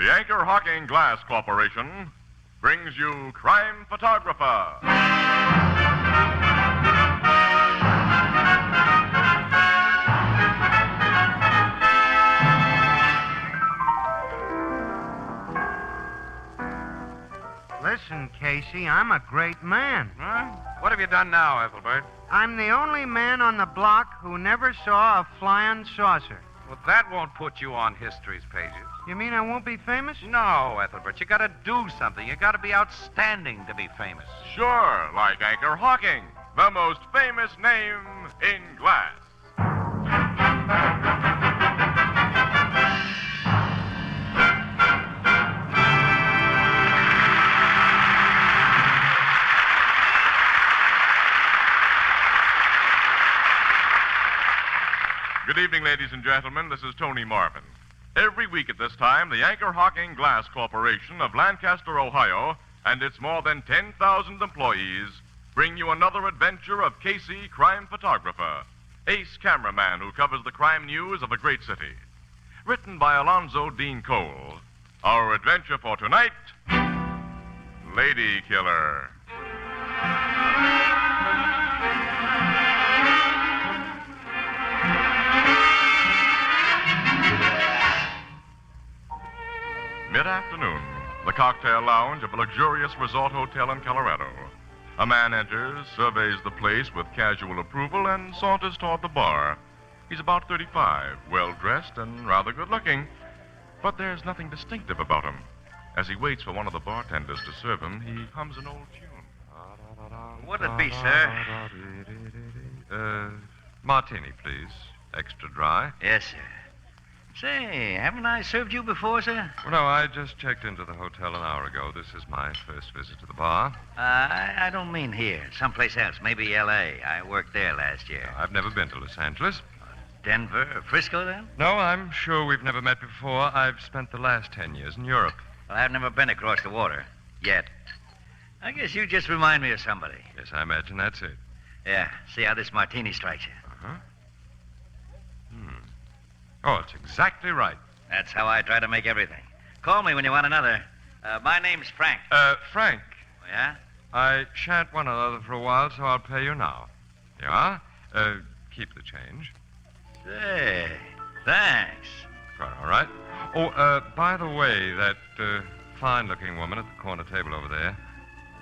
The Anchor Hocking Glass Corporation brings you Crime Photographer. Listen, Casey, I'm a great man. Huh? What have you done now, Ethelbert? I'm the only man on the block who never saw a flying saucer. Well, that won't put you on history's pages. You mean I won't be famous? No, Ethelbert, you gotta do something. You gotta be outstanding to be famous. Sure, like Anchor Hocking, the most famous name in glass. Good evening, ladies and gentlemen. This is Tony Marvin. Every week at this time, the Anchor Hocking Glass Corporation of Lancaster, Ohio, and its more than 10,000 employees bring you another adventure of Casey, crime photographer, ace cameraman who covers the crime news of a great city. Written by Alonzo Dean Cole. Our adventure for tonight, Lady Killer. Mid-afternoon, the cocktail lounge of a luxurious resort hotel in Colorado. A man enters, surveys the place with casual approval, and saunters toward the bar. He's about 35, well-dressed and rather good-looking, but there's nothing distinctive about him. As he waits for one of the bartenders to serve him, he hums an old tune. What'll it be, sir? Martini, please. Extra dry. Yes, sir. Say, haven't I served you before, sir? Well, no, I just checked into the hotel an hour ago. This is my first visit to the bar. I don't mean here. Someplace else. Maybe L.A. I worked there last year. I've never been to Los Angeles. Denver or Frisco, then? No, I'm sure we've never met before. I've spent the last 10 years in Europe. Well, I've never been across the water. Yet. I guess you just remind me of somebody. Yes, I imagine that's it. Yeah. See how this martini strikes you. Uh-huh. Oh, it's exactly right. That's how I try to make everything. Call me when you want another. My name's Frank. Frank. Yeah? I shan't want another for a while, so I'll pay you now. You are? Keep the change. Say, thanks. Quite all right. Oh, by the way, that fine-looking woman at the corner table over there,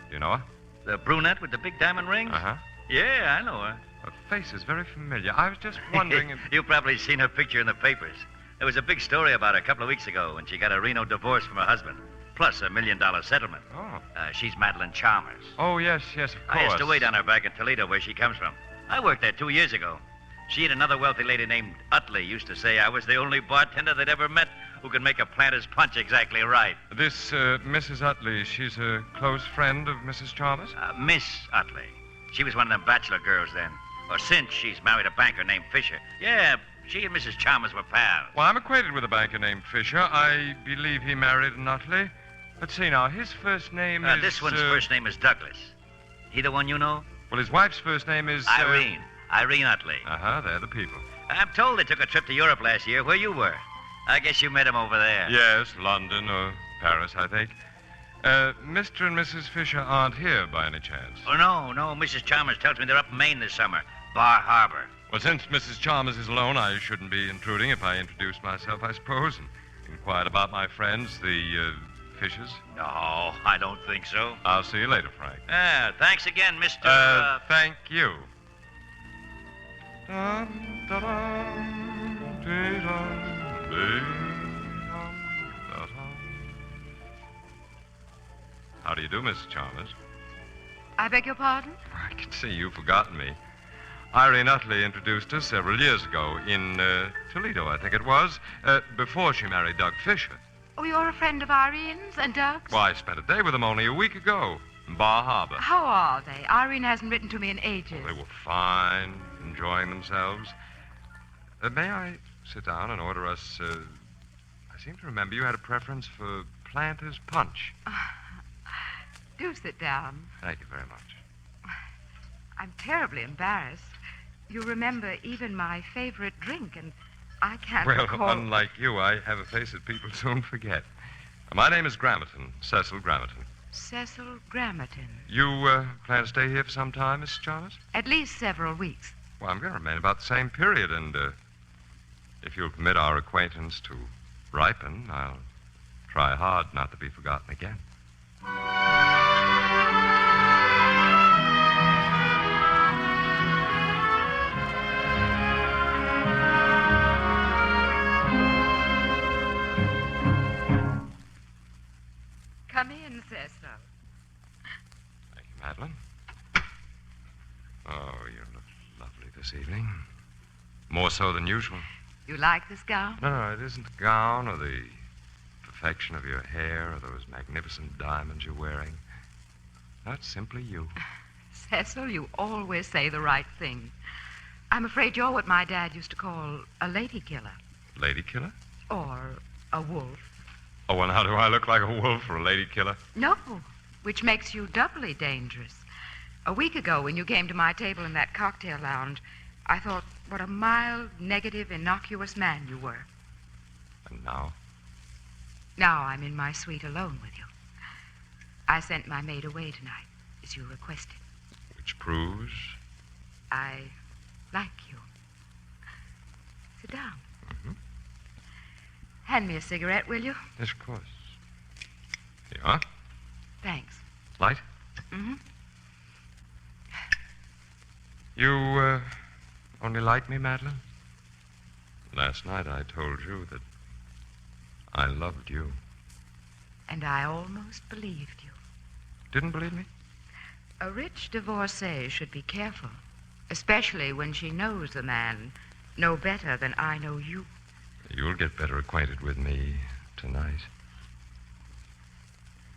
do you know her? The brunette with the big diamond rings? Uh-huh. Yeah, I know her. Her face is very familiar. I was just wondering if... You've probably seen her picture in the papers. There was a big story about her a couple of weeks ago when she got a Reno divorce from her husband, plus $1 million settlement. Oh. She's Madeline Chalmers. Oh, yes, of course. I used to wait on her back in Toledo, where she comes from. I worked there 2 years ago. She and another wealthy lady named Utley used to say I was the only bartender they'd ever met who could make a planter's punch exactly right. This Mrs. Utley, she's a close friend of Mrs. Chalmers? Miss Utley. She was one of them bachelor girls then. Or since she's married a banker named Fisher. Yeah, she and Mrs. Chalmers were pals. Well, I'm acquainted with a banker named Fisher. I believe he married an Utley. Let's see now, his first name is... This one's first name is Douglas. He the one you know? Well, his wife's first name is... Irene. Irene Utley. Uh-huh, they're the people. I'm told they took a trip to Europe last year, where you were. I guess you met him over there. Yes, London or Paris, I think. Mr. and Mrs. Fisher aren't here by any chance. Oh, no. Mrs. Chalmers tells me they're up in Maine this summer. Bar Harbor. Well, since Mrs. Chalmers is alone, I shouldn't be intruding if I introduced myself, I suppose, and inquired about my friends, the Fishers. No, I don't think so. I'll see you later, Frank. Thanks again, Mr. Thank you. Dun, dun, dun, dee, dun, dee, dun, dun, dun. How do you do, Mrs. Chalmers? I beg your pardon? I can see you've forgotten me. Irene Utley introduced us several years ago in Toledo, I think it was, before she married Doug Fisher. Oh, you're a friend of Irene's and Doug's? Well, I spent a day with them only a week ago in Bar Harbor. How are they? Irene hasn't written to me in ages. They were fine, enjoying themselves. May I sit down and order us... I seem to remember you had a preference for Planter's Punch. Do sit down. Thank you very much. I'm terribly embarrassed. You remember even my favorite drink, and I can't Well, recall... unlike you, I have a face that people soon forget. My name is Grammerton, Cecil Grammerton. Cecil Grammerton. You plan to stay here for some time, Mrs. Chalmers? At least several weeks. Well, I'm going to remain about the same period, and if you'll permit our acquaintance to ripen, I'll try hard not to be forgotten again. Come in, Cecil. Thank you, Madeline. Oh, you look lovely this evening. More so than usual. You like this gown? No, it isn't the gown or the perfection of your hair or those magnificent diamonds you're wearing. That's simply you. Cecil, you always say the right thing. I'm afraid you're what my dad used to call a lady killer. Lady killer? Or a wolf. Oh, well, now do I look like a wolf or a lady killer? No, which makes you doubly dangerous. A week ago, when you came to my table in that cocktail lounge, I thought what a mild, negative, innocuous man you were. And now? Now I'm in my suite alone with you. I sent my maid away tonight, as you requested. Which proves? I like you. Sit down. Mm-hmm. Hand me a cigarette, will you? Yes, of course. Here you are. Thanks. Light? Mm-hmm. You, only like me, Madeline? Last night I told you that I loved you. And I almost believed you. Didn't believe me? A rich divorcee should be careful, especially when she knows the man no better than I know you. You'll get better acquainted with me tonight.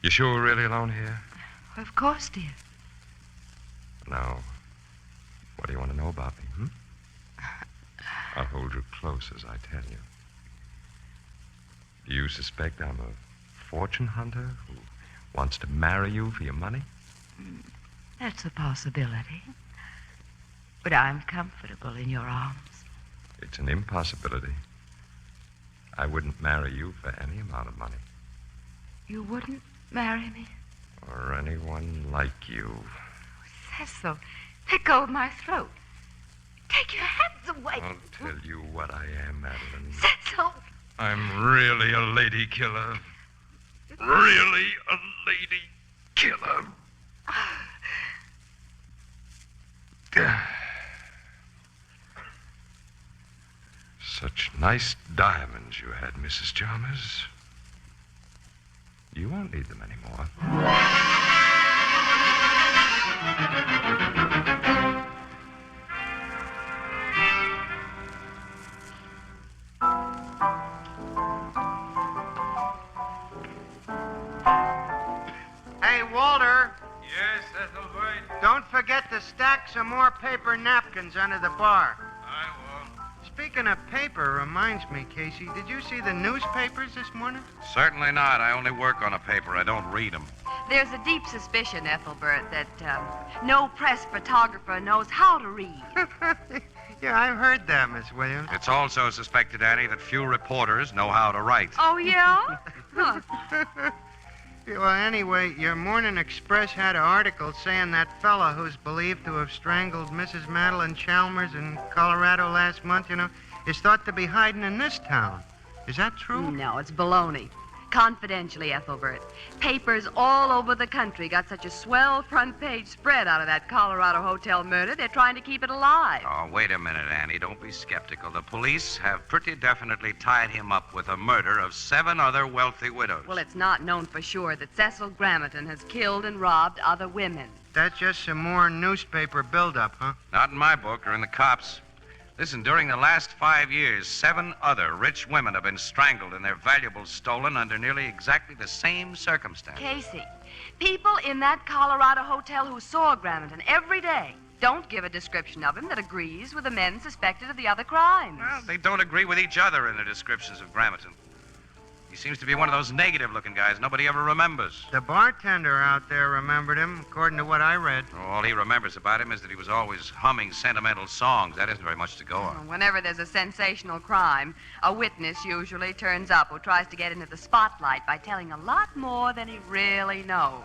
You sure we're really alone here? Of course, dear. Now, what do you want to know about me, hmm? I'll hold you close as I tell you. Do you suspect I'm a fortune hunter who wants to marry you for your money? That's a possibility. But I'm comfortable in your arms. It's an impossibility. I wouldn't marry you for any amount of money. You wouldn't marry me? Or anyone like you. Cecil, let go of my throat. Take your hands away. I'll tell you what I am, Madeline. Cecil! I'm really a lady killer. Really a lady killer. Such nice diamonds you had, Mrs. Chalmers. You won't need them anymore. Hey, Walter, Yes, Ethelbert. don't forget to stack some more paper napkins under the bar. I will. Speaking of paper, reminds me, Casey, did you see the newspapers this morning? Certainly not. I only work on a paper. I don't read them. There's a deep suspicion, Ethelbert, that no press photographer knows how to read. Yeah, I've heard that, Miss Williams. It's also suspected, Annie, that few reporters know how to write. Oh, yeah? Huh. Yeah, well, anyway, your Morning Express had an article saying that fella who's believed to have strangled Mrs. Madeline Chalmers in Colorado last month, is thought to be hiding in this town. Is that true? No, it's baloney. Confidentially, Ethelbert. Papers all over the country got such a swell front page spread out of that Colorado hotel murder, they're trying to keep it alive. Oh, wait a minute, Annie. Don't be skeptical. The police have pretty definitely tied him up with the murder of 7 other wealthy widows. Well, it's not known for sure that Cecil Grammerton has killed and robbed other women. That's just some more newspaper buildup, huh? Not in my book or in the cops. Listen, during the last 5 years, 7 other rich women have been strangled and their valuables stolen under nearly exactly the same circumstances. Casey, people in that Colorado hotel who saw Grammerton every day don't give a description of him that agrees with the men suspected of the other crimes. Well, they don't agree with each other in their descriptions of Grammerton. He seems to be one of those negative-looking guys nobody ever remembers. The bartender out there remembered him, according to what I read. All he remembers about him is that he was always humming sentimental songs. That isn't very much to go on. Whenever there's a sensational crime, a witness usually turns up who tries to get into the spotlight by telling a lot more than he really knows.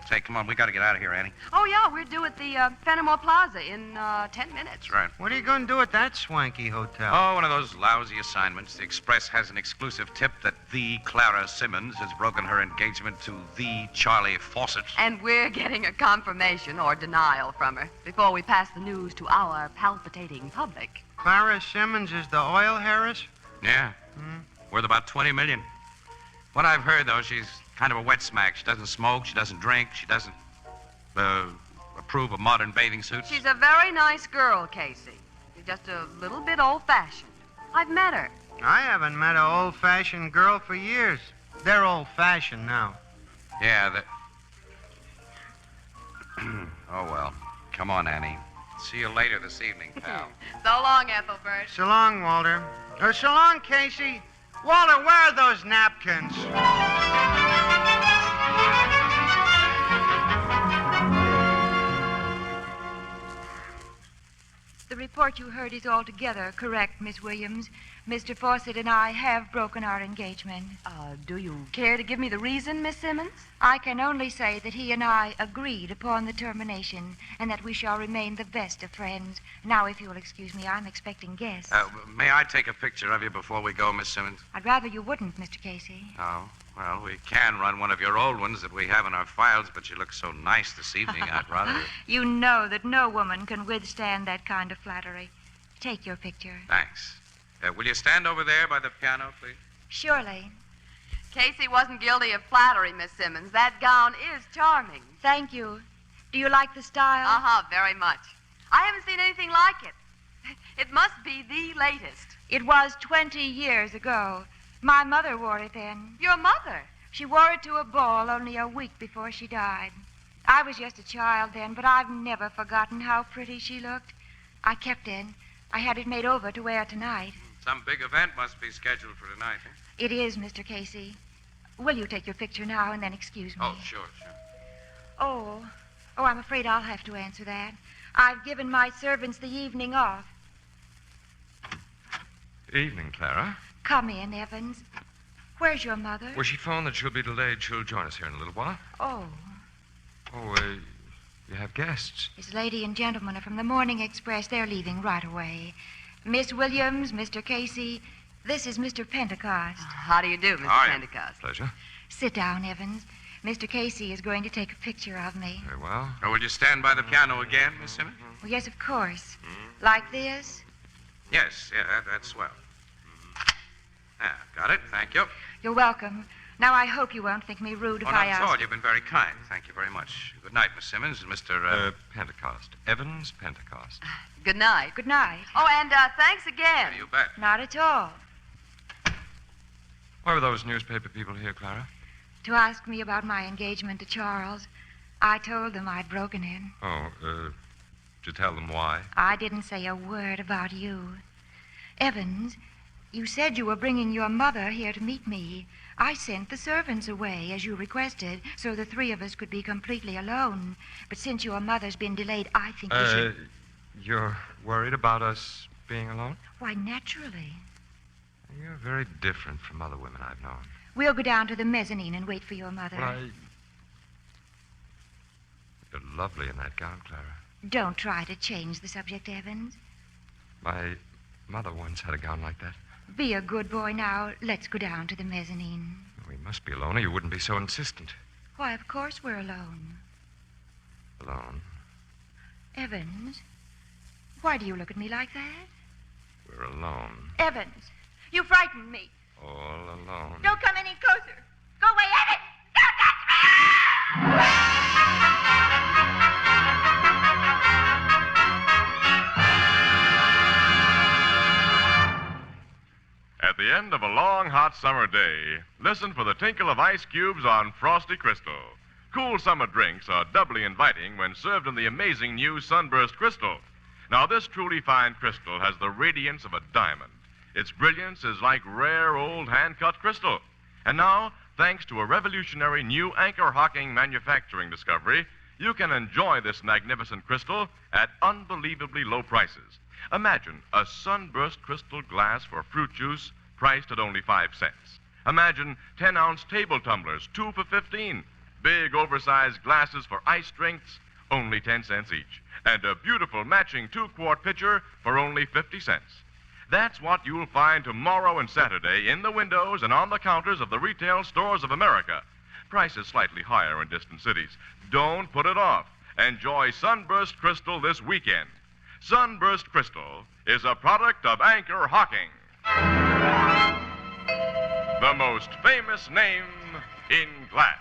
Say, come on, we got to get out of here, Annie. Oh, yeah, we're due at the Fenimore Plaza in 10 minutes. That's right. What are you going to do at that swanky hotel? Oh, one of those lousy assignments. The Express has an exclusive tip that the Clara Simmons has broken her engagement to the Charlie Fawcett. And we're getting a confirmation or denial from her before we pass the news to our palpitating public. Clara Simmons is the oil heiress? Yeah. Worth about $20 million. What I've heard, though, she's kind of a wet smack. She doesn't smoke, she doesn't drink, she doesn't approve of modern bathing suits. She's a very nice girl, Casey. She's just a little bit old-fashioned. I've met her. I haven't met an old-fashioned girl for years. They're old-fashioned now. Yeah, Oh, well. Come on, Annie. See you later this evening, pal. So long, Ethelbert. So long, Walter. So long, Casey. Walter, where are those napkins? The report you heard is altogether correct, Miss Williams. Mr. Fawcett and I have broken our engagement. Do you care to give me the reason, Miss Simmons? I can only say that he and I agreed upon the termination and that we shall remain the best of friends. Now, if you'll excuse me, I'm expecting guests. May I take a picture of you before we go, Miss Simmons? I'd rather you wouldn't, Mr. Casey. Oh, well, we can run one of your old ones that we have in our files, but you look so nice this evening, I'd rather... You know that no woman can withstand that kind of flattery. Take your picture. Thanks. Will you stand over there by the piano, please? Surely. Casey wasn't guilty of flattery, Miss Simmons. That gown is charming. Thank you. Do you like the style? Uh-huh, very much. I haven't seen anything like it. It must be the latest. It was 20 years ago. My mother wore it then. Your mother? She wore it to a ball only a week before she died. I was just a child then, but I've never forgotten how pretty she looked. I kept it. I had it made over to wear tonight. Some big event must be scheduled for tonight, eh? It is, Mr. Casey. Will you take your picture now and then excuse me? Oh, sure. Oh, I'm afraid I'll have to answer that. I've given my servants the evening off. Evening, Clara. Come in, Evans. Where's your mother? Well, she phoned that she'll be delayed. She'll join us here in a little while. Oh, You have guests. this lady and gentleman are from the Morning Express. They're leaving right away. Miss Williams, Mr. Casey, this is Mr. Pentecost. How do you do, Mr. Hi. Pentecost? Pleasure. Sit down, Evans. Mr. Casey is going to take a picture of me. Very well. Oh, will you stand by the piano again, Miss Simmons? Well, yes, of course. Like this? Yes, that's swell. Got it. Thank you. You're welcome. Now, I hope you won't think me rude if I Not at ask. all. You've been very kind. Thank you very much. Good night, Miss Simmons and Mr. Pentecost. Evans Pentecost. Good night. Good night. Oh, and thanks again. You bet. Not at all. Why were those newspaper people here, Clara? To ask me about my engagement to Charles. I told them I'd broken it. Did you tell them why? I didn't say a word about you. Evans, you said you were bringing your mother here to meet me. I sent the servants away, as you requested, so the three of us could be completely alone. But since your mother's been delayed, I think we should... You're worried about us being alone? Why, naturally. You're very different from other women I've known. We'll go down to the mezzanine and wait for your mother. Well, You're lovely in that gown, Clara. Don't try to change the subject, Evans. My mother once had a gown like that. Be a good boy now. Let's go down to the mezzanine. We must be alone or you wouldn't be so insistent. Why, of course we're alone. Alone? Evans, why do you look at me like that? We're alone. Evans, you frightened me. All alone. Don't come any closer. Go away, Evans! Don't touch me! At the end of a long, hot summer day, listen for the tinkle of ice cubes on Frosty Crystal. Cool summer drinks are doubly inviting when served in the amazing new Sunburst Crystal. Now, this truly fine crystal has the radiance of a diamond. Its brilliance is like rare old hand-cut crystal. And now, thanks to a revolutionary new anchor hocking manufacturing discovery, you can enjoy this magnificent crystal at unbelievably low prices. Imagine a sunburst crystal glass for fruit juice priced at only 5 cents. Imagine 10-ounce table tumblers, 2 for 15. Big oversized glasses for ice drinks, only 10 cents each. And a beautiful matching 2-quart pitcher for only 50 cents. That's what you'll find tomorrow and Saturday in the windows and on the counters of the retail stores of America. Prices slightly higher in distant cities. Don't put it off. Enjoy Sunburst Crystal this weekend. Sunburst Crystal is a product of Anchor Hocking, the most famous name in glass.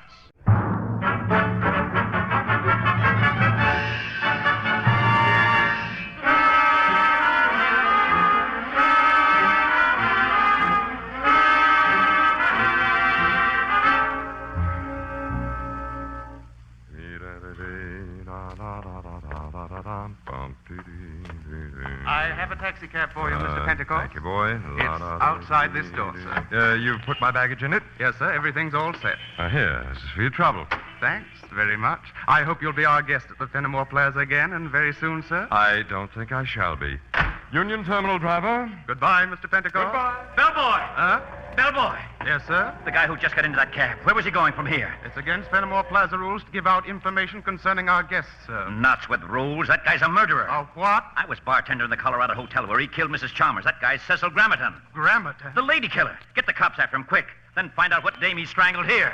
I have a taxi cab for you, Mr. Pentecost. Thank you, boy. It's outside this door, sir. You've put my baggage in it? Yes, sir. Everything's all set. Here. This is for your trouble. Thanks very much. I hope you'll be our guest at the Fenimore Plaza again, and very soon, sir. I don't think I shall be. Union Terminal driver? Goodbye, Mr. Pentecost. Goodbye. Bellboy! Huh? Bellboy! Yes, sir. The guy who just got into that cab. Where was he going from here? It's against Fenimore Plaza rules to give out information concerning our guests, sir. Nuts with rules. That guy's a murderer. Oh, what? I was bartender in the Colorado Hotel where he killed Mrs. Chalmers. That guy's Cecil Grammerton, Grammerton. the lady killer. Get the cops after him quick. Then find out what dame he strangled here.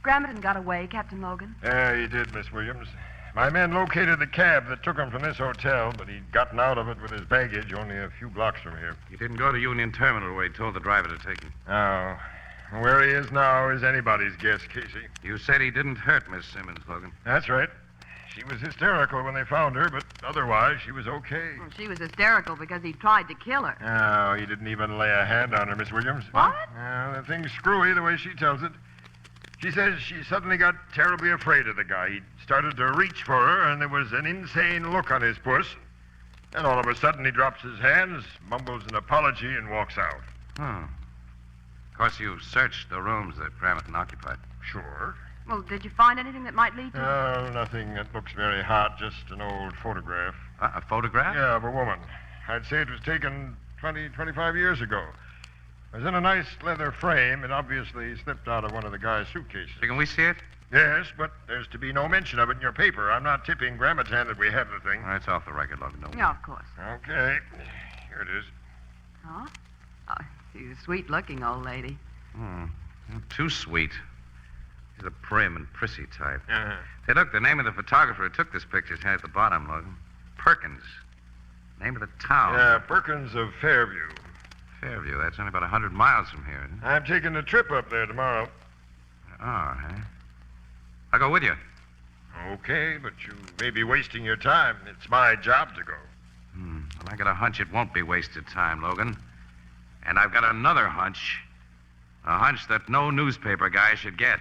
Grammerton got away, Captain Logan. Yeah, he did, Miss Williams. My men located the cab that took him from this hotel, but he'd gotten out of it with his baggage only a few blocks from here. He didn't go to Union Terminal where he told the driver to take him. Oh, where he is now is anybody's guess, Casey. You said he didn't hurt Miss Simmons, Logan. That's right. She was hysterical when they found her, but otherwise she was okay. Well, she was hysterical because he tried to kill her. Oh, he didn't even lay a hand on her, Miss Williams. What? The thing's screwy the way she tells it. She says she suddenly got terribly afraid of the guy. He started to reach for her, and there was an insane look on his puss. And all of a sudden, he drops his hands, mumbles an apology, and walks out. Oh. Of course, you searched the rooms that Grammerton occupied. Sure. Well, did you find anything that might lead to... No, nothing that looks very hot, just an old photograph. A photograph? Yeah, of a woman. I'd say it was taken 20, 25 years ago. It was in a nice leather frame, and obviously slipped out of one of the guy's suitcases. Can we see it? Yes, but there's to be no mention of it in your paper. I'm not tipping Grammerton that we have the thing. It's off the record, Logan. Don't Yeah, of course. Okay. Here it is. Huh? Oh, she's a sweet-looking old lady. Too sweet. She's a prim and prissy type. Uh-huh. Hey, look, the name of the photographer who took this picture's here at the bottom, Logan. Perkins. Name of the town. Yeah, Perkins of Fairview. Fairview. That's only about 100 miles from here, isn't it? I'm taking a trip up there tomorrow. Oh, huh? I'll go with you. Okay, but you may be wasting your time. It's my job to go. Well, I got a hunch it won't be wasted time, Logan. And I've got another hunch. A hunch that no newspaper guy should get.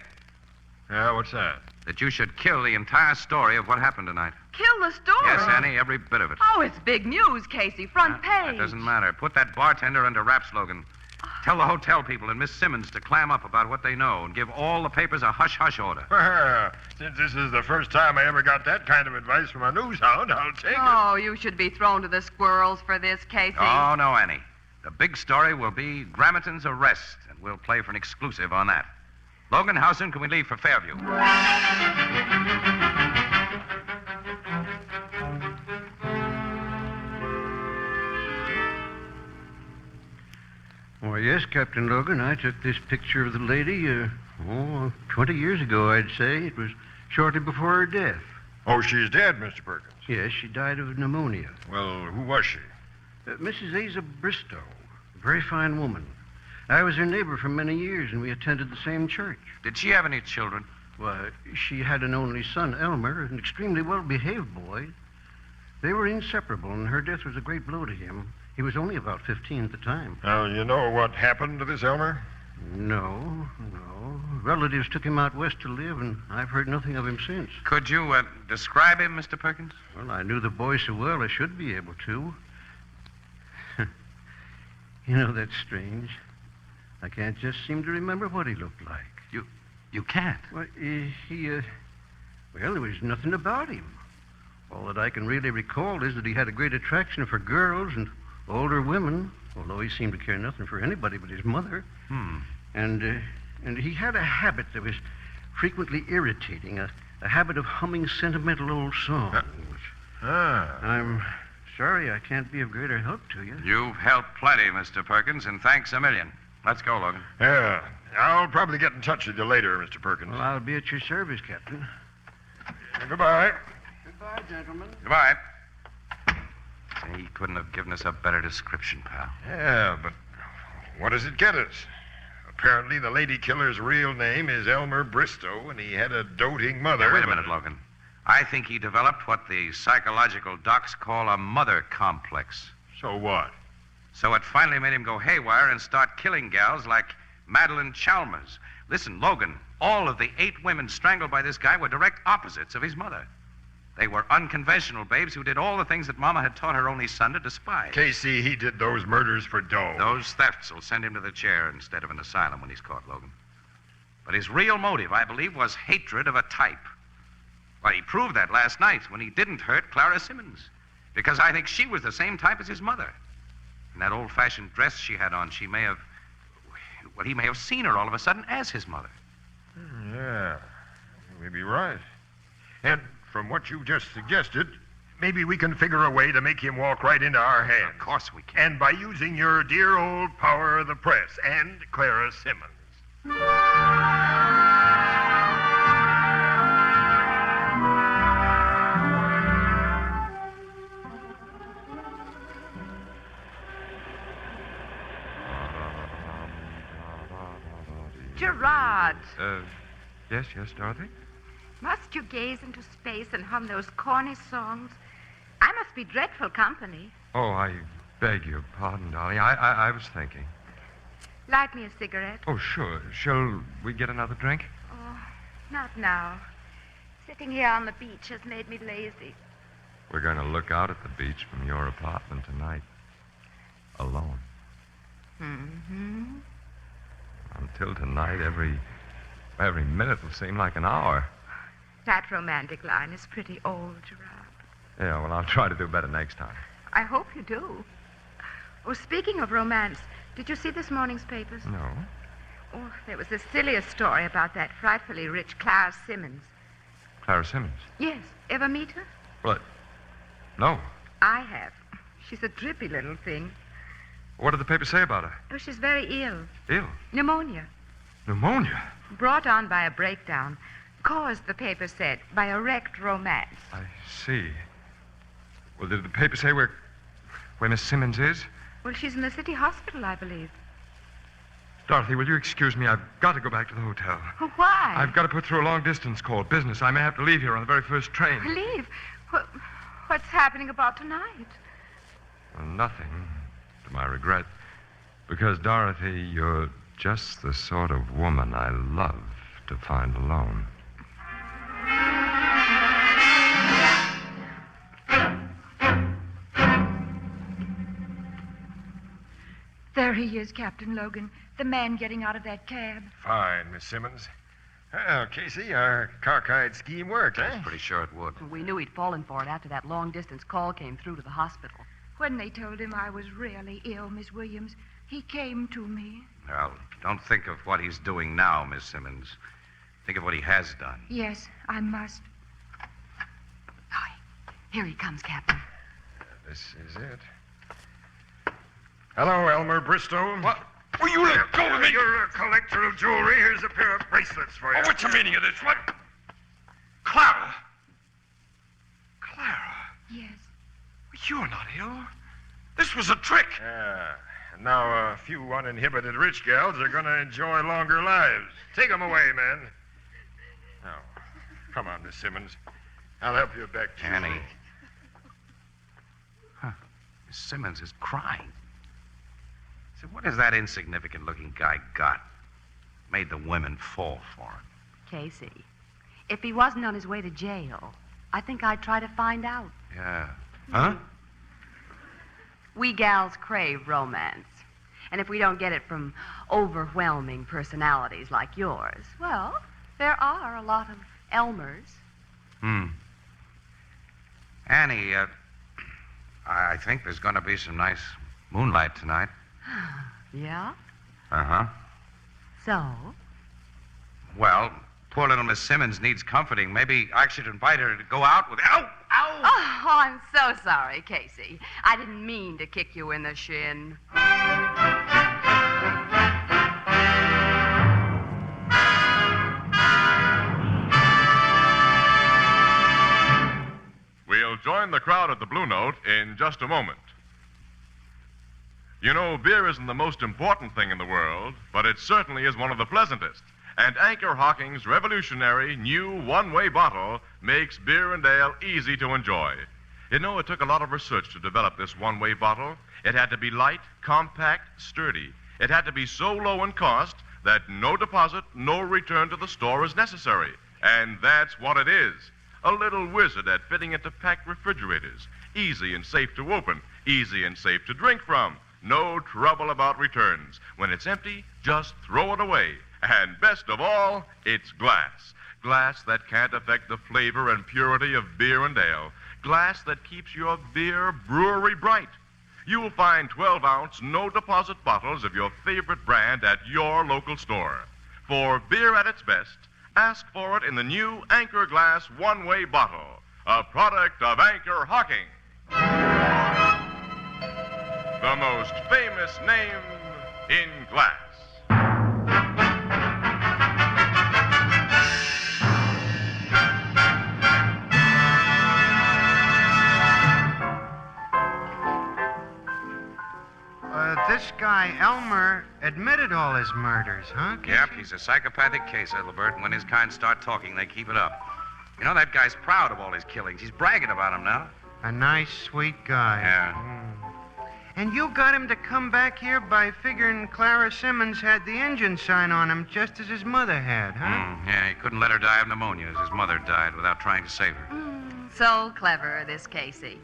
Yeah, what's that? That you should kill the entire story of what happened tonight. Kill the story? Yes, Annie, every bit of it. Oh, it's big news, Casey. Front page. It doesn't matter. Put that bartender under wraps, Logan. Tell the hotel people and Miss Simmons to clam up about what they know and give all the papers a hush-hush order. Since this is the first time I ever got that kind of advice from a news hound, I'll take it. Oh, you should be thrown to the squirrels for this, Casey. Oh, no, Annie. The big story will be Grammerton's arrest, and we'll play for an exclusive on that. Logan, how soon can we leave for Fairview? Why, yes, Captain Logan. I took this picture of the lady, 20 years ago, I'd say. It was shortly before her death. Oh, she's dead, Mr. Perkins. Yes, she died of pneumonia. Well, who was she? Mrs. Asa Bristow, a very fine woman. I was her neighbor for many years, and we attended the same church. Did she have any children? Why, she had an only son, Elmer, an extremely well-behaved boy. They were inseparable, and her death was a great blow to him. He was only about 15 at the time. Now, you know what happened to this Elmer? No. Relatives took him out west to live, and I've heard nothing of him since. Could you describe him, Mr. Perkins? Well, I knew the boy so well I should be able to. You know, that's strange. I can't just seem to remember what he looked like. You can't. Well, there was nothing about him. All that I can really recall is that he had a great attraction for girls and older women, although he seemed to care nothing for anybody but his mother. And he had a habit that was frequently irritating, a habit of humming sentimental old songs. I'm sorry I can't be of greater help to you. You've helped plenty, Mr. Perkins, and thanks a million. Let's go, Logan. Yeah. I'll probably get in touch with you later, Mr. Perkins. Well, I'll be at your service, Captain. Goodbye. Goodbye, gentlemen. Goodbye. He couldn't have given us a better description, pal. Yeah, but what does it get us? Apparently, the lady killer's real name is Elmer Bristow, and he had a doting mother. Now, wait a minute, Logan. I think he developed what the psychological docs call a mother complex. So what? So it finally made him go haywire and start killing gals like Madeline Chalmers. Listen, Logan, all of the 8 women strangled by this guy were direct opposites of his mother. They were unconventional babes who did all the things that Mama had taught her only son to despise. Casey, he did those murders for dough. Those thefts will send him to the chair instead of an asylum when he's caught, Logan. But his real motive, I believe, was hatred of a type. Well, he proved that last night when he didn't hurt Clara Simmons. Because I think she was the same type as his mother. In that old-fashioned dress she had on, he may have seen her all of a sudden as his mother. Yeah, you may be right. And from what you just suggested, maybe we can figure a way to make him walk right into our hands. Of course we can. And by using your dear old power of the press and Clara Simmons. Gerard, Yes, Dorothy? must you gaze into space and hum those corny songs? I must be dreadful company. Oh, I beg your pardon, darling. I was thinking. Light me a cigarette. Oh, sure. Shall we get another drink? Oh, not now. Sitting here on the beach has made me lazy. We're going to look out at the beach from your apartment tonight. Alone. Mm-hmm. Until tonight, every minute will seem like an hour. That romantic line is pretty old, Gerard. Yeah, well, I'll try to do better next time. I hope you do. Oh, speaking of romance, did you see this morning's papers? No? Oh, there was the silliest story about that frightfully rich Clara Simmons. Clara Simmons? Yes. Ever meet her? Well, no. I have. She's a drippy little thing. What did the paper say about her? Oh, she's very ill. Ill? Pneumonia. Pneumonia? Brought on by a breakdown. Caused, the paper said, by a wrecked romance. I see. Well, did the paper say where Miss Simmons is? Well, she's in the city hospital, I believe. Dorothy, will you excuse me? I've got to go back to the hotel. Oh, why? I've got to put through a long-distance call. Business. I may have to leave here on the very first train. Leave? What's happening about tonight? Well, nothing, to my regret. Because, Dorothy, you're just the sort of woman I love to find alone. There he is, Captain Logan. The man getting out of that cab. Fine, Miss Simmons. Well, Casey, our cockeyed scheme worked, I eh? was pretty sure it would. We knew he'd fallen for it after that long-distance call came through to the hospital. When they told him I was really ill, Miss Williams, he came to me. Well, don't think of what he's doing now, Miss Simmons. Think of what he has done. Yes, I must. Hi. Here he comes, Captain. This is it. Hello, Elmer Bristow. What? Will you let go of me? You're a collector of jewelry. Here's a pair of bracelets for you. Oh, what's the meaning of this? What? Clara! Clara, Yes. you're not ill. This was a trick. Yeah. And now a few uninhibited rich gals are going to enjoy longer lives. Take them away, man. Now, come on, Miss Simmons. I'll help you back to Annie. Huh. Miss Simmons is crying. So what has that insignificant-looking guy got? made the women fall for him. Casey, if he wasn't on his way to jail, I think I'd try to find out. Yeah. Huh? We gals crave romance. And if we don't get it from overwhelming personalities like yours, well, there are a lot of Elmers. Annie, I think there's going to be some nice moonlight tonight. Yeah? Uh-huh. So? Well, poor little Miss Simmons needs comforting. Maybe I should invite her to go out with... Ow! Ow! Oh, I'm so sorry, Casey. I didn't mean to kick you in the shin. We'll join the crowd at the Blue Note in just a moment. You know, beer isn't the most important thing in the world, but it certainly is one of the pleasantest. And Anchor Hocking's revolutionary new one-way bottle makes beer and ale easy to enjoy. You know, it took a lot of research to develop this one-way bottle. It had to be light, compact, sturdy. It had to be so low in cost that no deposit, no return to the store is necessary. And that's what it is. A little wizard at fitting into packed refrigerators. Easy and safe to open. Easy and safe to drink from. No trouble about returns. When it's empty, just throw it away. And best of all, it's glass. Glass that can't affect the flavor and purity of beer and ale. Glass that keeps your beer brewery bright. You'll find 12-ounce, no-deposit bottles of your favorite brand at your local store. For beer at its best, ask for it in the new Anchor Glass one-way bottle, a product of Anchor Hocking. The most famous name in glass. This guy, Elmer, admitted all his murders, huh? Casey? Yep, he's a psychopathic case, Ethelbert, and when his kind start talking, they keep it up. You know, that guy's proud of all his killings. He's bragging about them now. A nice, sweet guy. Yeah. And you got him to come back here by figuring Clara Simmons had the engine sign on him just as his mother had, huh? Yeah, he couldn't let her die of pneumonia as his mother died without trying to save her. So clever, this Casey.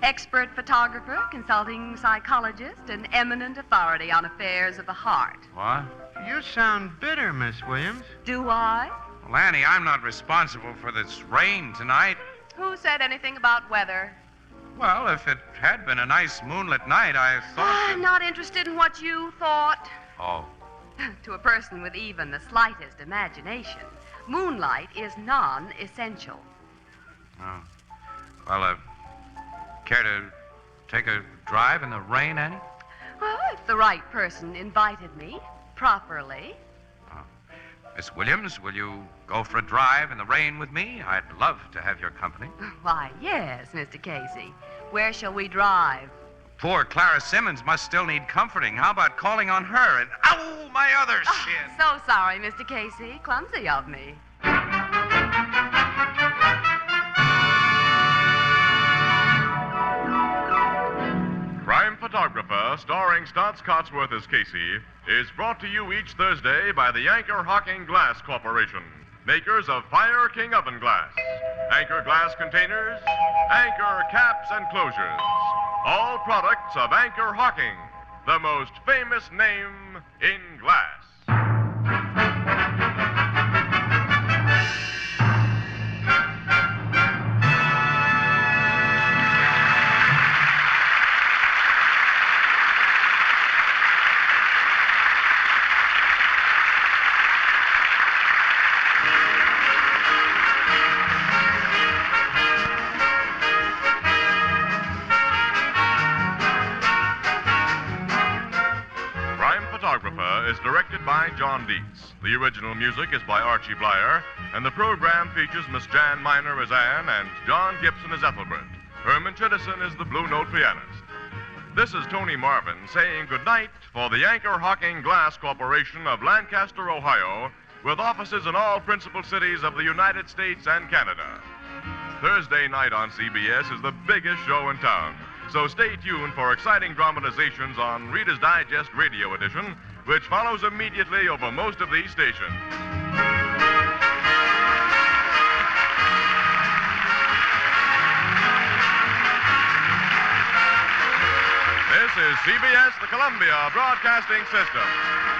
Expert photographer, consulting psychologist, and eminent authority on affairs of the heart. What? You sound bitter, Miss Williams. Do I? Well, Annie, I'm not responsible for this rain tonight. Who said anything about weather? Well, if it had been a nice moonlit night, I thought... I'm not interested in what you thought. Oh. To a person with even the slightest imagination, moonlight is non-essential. Oh. Well, care to take a drive in the rain, Annie? Well, if the right person invited me properly. Miss Williams, will you go for a drive in the rain with me? I'd love to have your company. Why, yes, Mr. Casey. Where shall we drive? Poor Clara Simmons must still need comforting. How about calling on her and... Ow, my other shin! So sorry, Mr. Casey. Clumsy of me. Crime Photographer, starring Stotts Cotsworth as Casey, is brought to you each Thursday by the Anchor Hocking Glass Corporation, makers of Fire King Oven Glass, Anchor Glass Containers, Anchor Caps and Closures. All products of Anchor Hocking, the most famous name in glass. Is directed by John Dietz. The original music is by Archie Blyer, and the program features Miss Jan Miner as Anne and John Gibson as Ethelbert. Herman Chittison is the Blue Note pianist. This is Tony Marvin saying goodnight for the Anchor Hocking Glass Corporation of Lancaster, Ohio, with offices in all principal cities of the United States and Canada. Thursday night on CBS is the biggest show in town, so stay tuned for exciting dramatizations on Reader's Digest Radio Edition which follows immediately over most of these stations. This is CBS, the Columbia Broadcasting System.